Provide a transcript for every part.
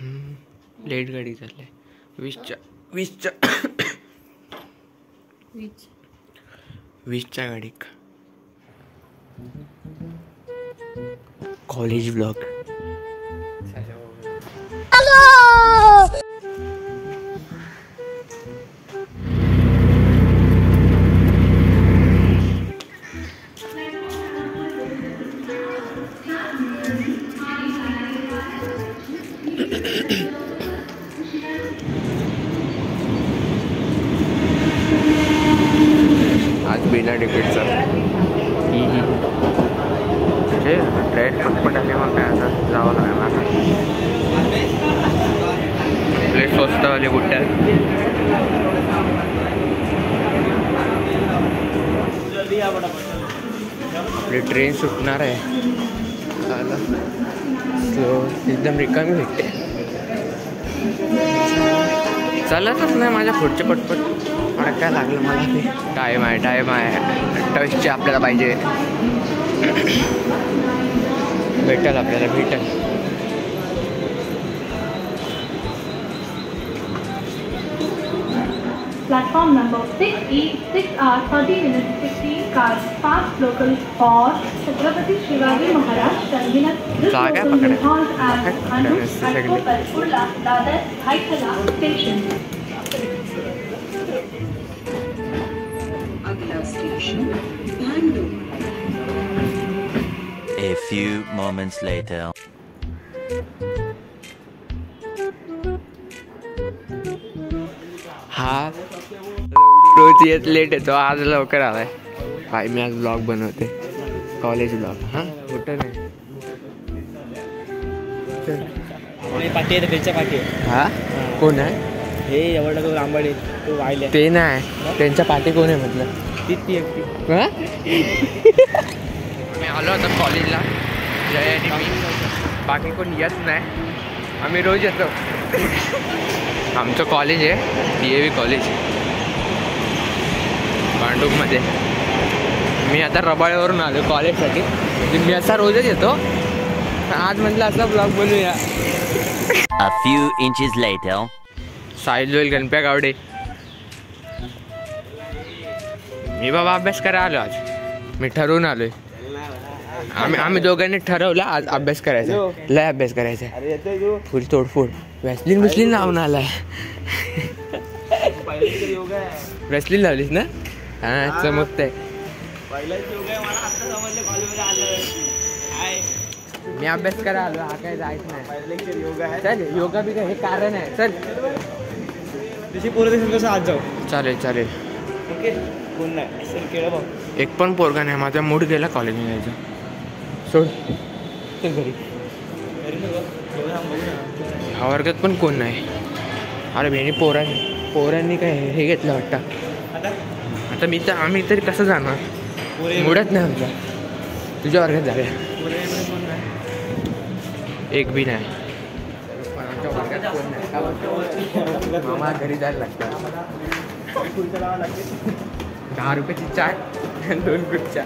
Late गाडी चालली 20च्या गाडीक college blog. आज बिना तिकीटचा ट्रेन पटपट आली मग काय आता जावं लागणार. आपले स्वस्तवाले कुठे आहेत? आपली ट्रेन सुटणार आहे. एकदम रिकामी भेटते. चालतच नाही माझ्या पुढचे पटपट. मला काय लागलं मला ते टाईम आहे 28ची आपल्याला पाहिजे. भेटेल आपल्याला Platform number 6E, 6 hours 30 minutes 16 cars, fast local for Chhatrapati Shivaji Maharaj Terminus. This local will halt at Anuj at Kopal, Kurla, Dadar, Bhaitala station. Agla station, Bangalore. A few moments later. हा रोज येत late येतो. आज लवकर आलाय. भाई मी आज blog बनवते. College blog. हा कुठं नाही पाठी आहे त्यांच्या पाठी. हा कोण आहे? हे एवढा तो रांबाडे तो वाहिले ते नाही. त्यांच्या पाठी कोण आहे म्हटलं? ती एकटी. मी आलो होतो कॉलेजला. बाकी कोण येत नाही. आम्ही रोज येतो. आमचं कॉलेज आहे DAV कॉलेज भांडूपमध्ये. मी आता रबाळ्यावरून आलो कॉलेजसाठी. मी असा रोजच येतो. आज म्हटलं असा ब्लॉग बनवूया. A few inches later. Sahil जोईल गणप्या Gawade. मी बाबा अभ्यास करायला आलो आज. मी ठरवून आलोय. आम्ही दोघांनी ठरवलं आज अभ्यास करायचा. लय अभ्यास करायचा. फुल तोडफोड. वॅसलीन लावून आलाय. वॅसलीन लावलीस ना? हा चमकतंय. मी अभ्यास करायला आलो. हा काय जायचं नाही. चल योगा बी काय हे कारण आहे. चल आज जाऊ. चालेल. ओके कोण नाही. एक पण पोरगा नाही. माझा मूड गेला कॉलेजला जायचं. सोड चल घरी. ह्या वर्गात पण कोण नाही. अरे बेनी पोरांनी काय हे घेतलं वाटतं. आता आम्ही तरी कसं जाणार? मुडत नाही आमचा. तुझ्या वर्गात जाऊया. एक बी नाही. मामा घरी जायला लागतं. 10 रुपयाची चाय 2 गुट चहा.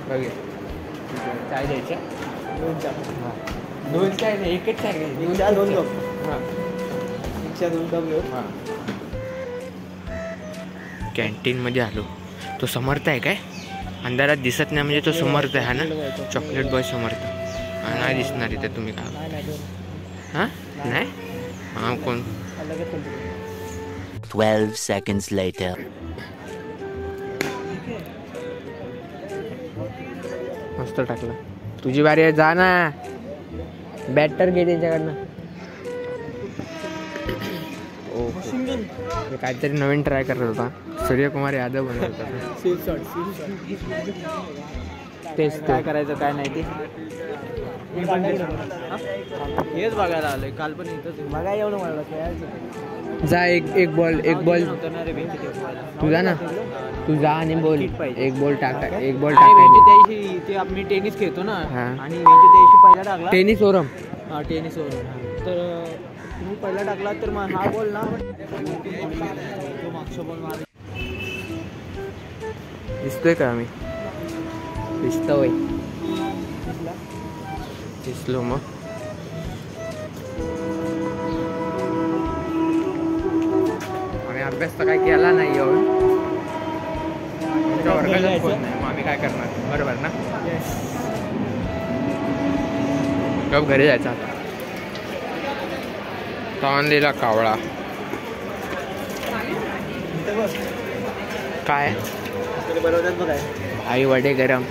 बघे चाय द्यायच्या. 2 चाय नाही. एकच चाय घ्यायची. 2 कप. हां 2 कप घेऊ. हां कॅन्टीनमध्ये आलो. तो समर्थ आहे काय? अंधारात दिसत नाही म्हणजे तो समर्थ आहे ना. चॉकलेट बॉय समर्थ. नाही दिसणार इथे. तुम्ही काय हां नाही. हां कोण? 12 seconds later. मस्त टाकला. तुझी बारी आहे. जा ना. बॅटर घे त्यांच्याकडनं. मी काहीतरी नवीन ट्राय करत होता. सूर्यकुमार यादव बनवत होता. तेच काय करायचं काय नाही ते हेच बघायला आलोय. काल पण इथंच बघा. एवढं मला जा. एक बॉल तू जा ना. तू जा आणि बोल. एक बॉल टाका. ते मी टेनिस खेळतो ना. आणि पहिला टाकला टेनिस ओरम. हा टेनिस ओरम. तर तुम्ही पहिला टाकला तर मग हा बॉल ना मागचा बॉल मार. दिसतोय का? आम्ही दिसतोय. दिसलो मग अभ्यास तर काय केला नाही येऊन तुमच्या वर्गाचाच फोन नाही, मग आम्ही काय करणार, बरोबर ना? कब घरी जायचं आता. ताणलेला कावळा काय आई वडे गरम,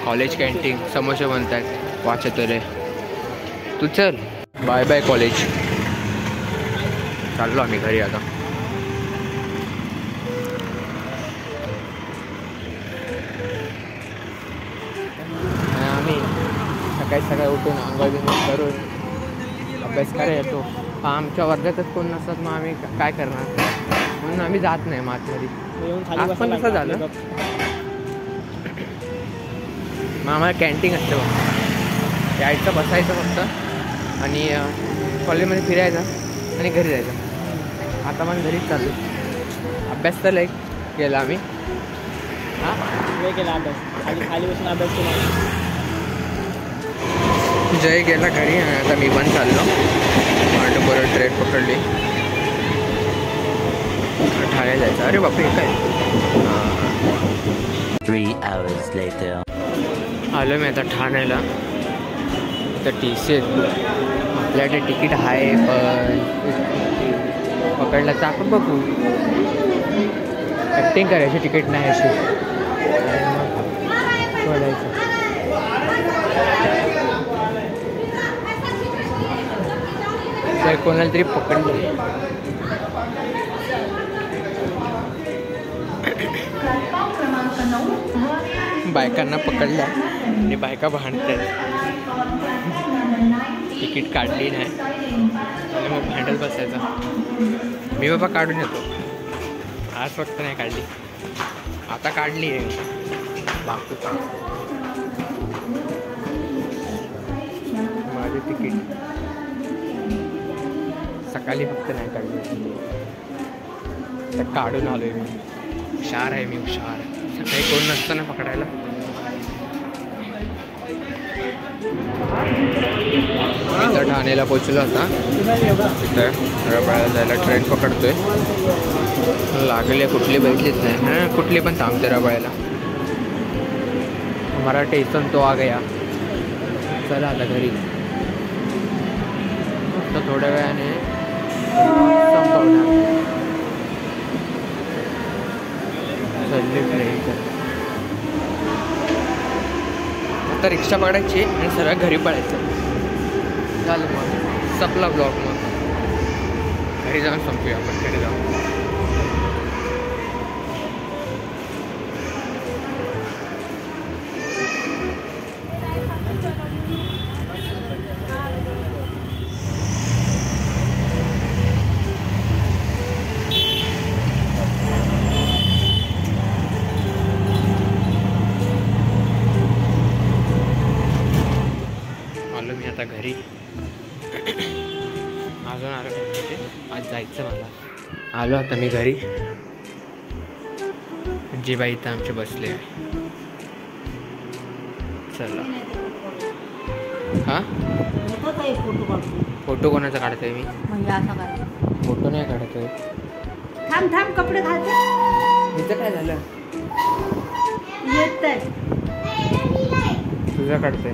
कॉलेज कॅन्टीन, समोसे बनतात, वाचत रे. तू चल, बाय बाय कॉलेज. चाललो आम्ही घरी आता. आम्ही सकाळी सकाळी उठून अंघोळ बिंघोळ करून अभ्यास करायला येतो. आमच्या वर्गातच कोण नसतात, मग आम्ही काय करणार, म्हणून आम्ही जात नाही आतमध्ये. आज पण कसं झालं, मग आम्हाला कॅन्टीन असतं बघ, यायचं बसायचं फक्त आणि कॉलेजमध्ये फिरायचं आणि घरी जायचं. आता मग घरीच चालू. अभ्यास तर लय केला आम्ही. हां केला अभ्यास, खाली बसून अभ्यास केला. जय गेला घरी आणि आता मी पण चाललो. परत ट्रेन पकडली, ठाणे जायचं. अरे बापरे, काय 3 hours later. आलो मी आता ठाण्याला. तर TC आपल्याकडे तिकीट आहे, पण पकडलं तर आपण बघू. ॲक्टिंग करायची, तिकीट नाही अशी सोडायचं. तर कोणाला तरी पकडलं. बायकांना पकडलं आणि बायका भांडतात. तिकीट काढली नाही आणि मग भांडत बसायचं. मी बाबा काढून येतो, आज फक्त नाही काढली, आता काढली आहे बाकी. माझे तिकीट सकाळी फक्त नाही काढली, तर काढून आलो आहे मी. हुशार आहे मी, हुशार. सकाळी कोण नसतं ना पकडायला. इथं ठाण्याला पोचलो आता. तिथं रबाळ्याला जायला ट्रेन पकडतोय. लागले कुठली भेटलीच नाही. हां, कुठली पण थांबते रबाळ्याला. हमारा स्टेशन तो आ गया. चला आता घरी. फक्त थोड्या वेळाने संपवणार. चालली ट्रेन. आता रिक्षा पकडायची आणि सरळ घरी पडायचं. झालं मग संपला ब्लॉग. मग घरी जाऊन संपूया आपण. घरी जाऊन आलो मी आता घरी. अजून आलो म्हणजे आज जायचं मला. आलो आता मी घरी. जी बाई इथं आमचे बसले आहे. चला. हां, फोटो कोणाचा काढतोय मी? फोटो नाही काढतोय. थांब थांब, कपडे घालते. इथं काय झालं? येतंय. तुझं काढतोय.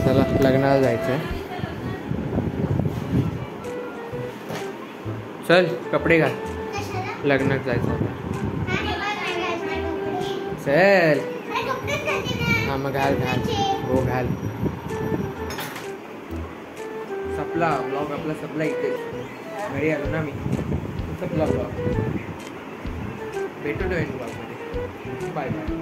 चला लग्नाला जायचं आहे. चल कपडे घाल, लग्नात जायचं आता. चल. हां मग घाल घाल. हो घाल. संपला ब्लॉग आपला, संपला इथेच. घरी आलो ना मी. संपला ब्लॉग. भेटू नवीन ब्लॉगमध्ये. Bye bye.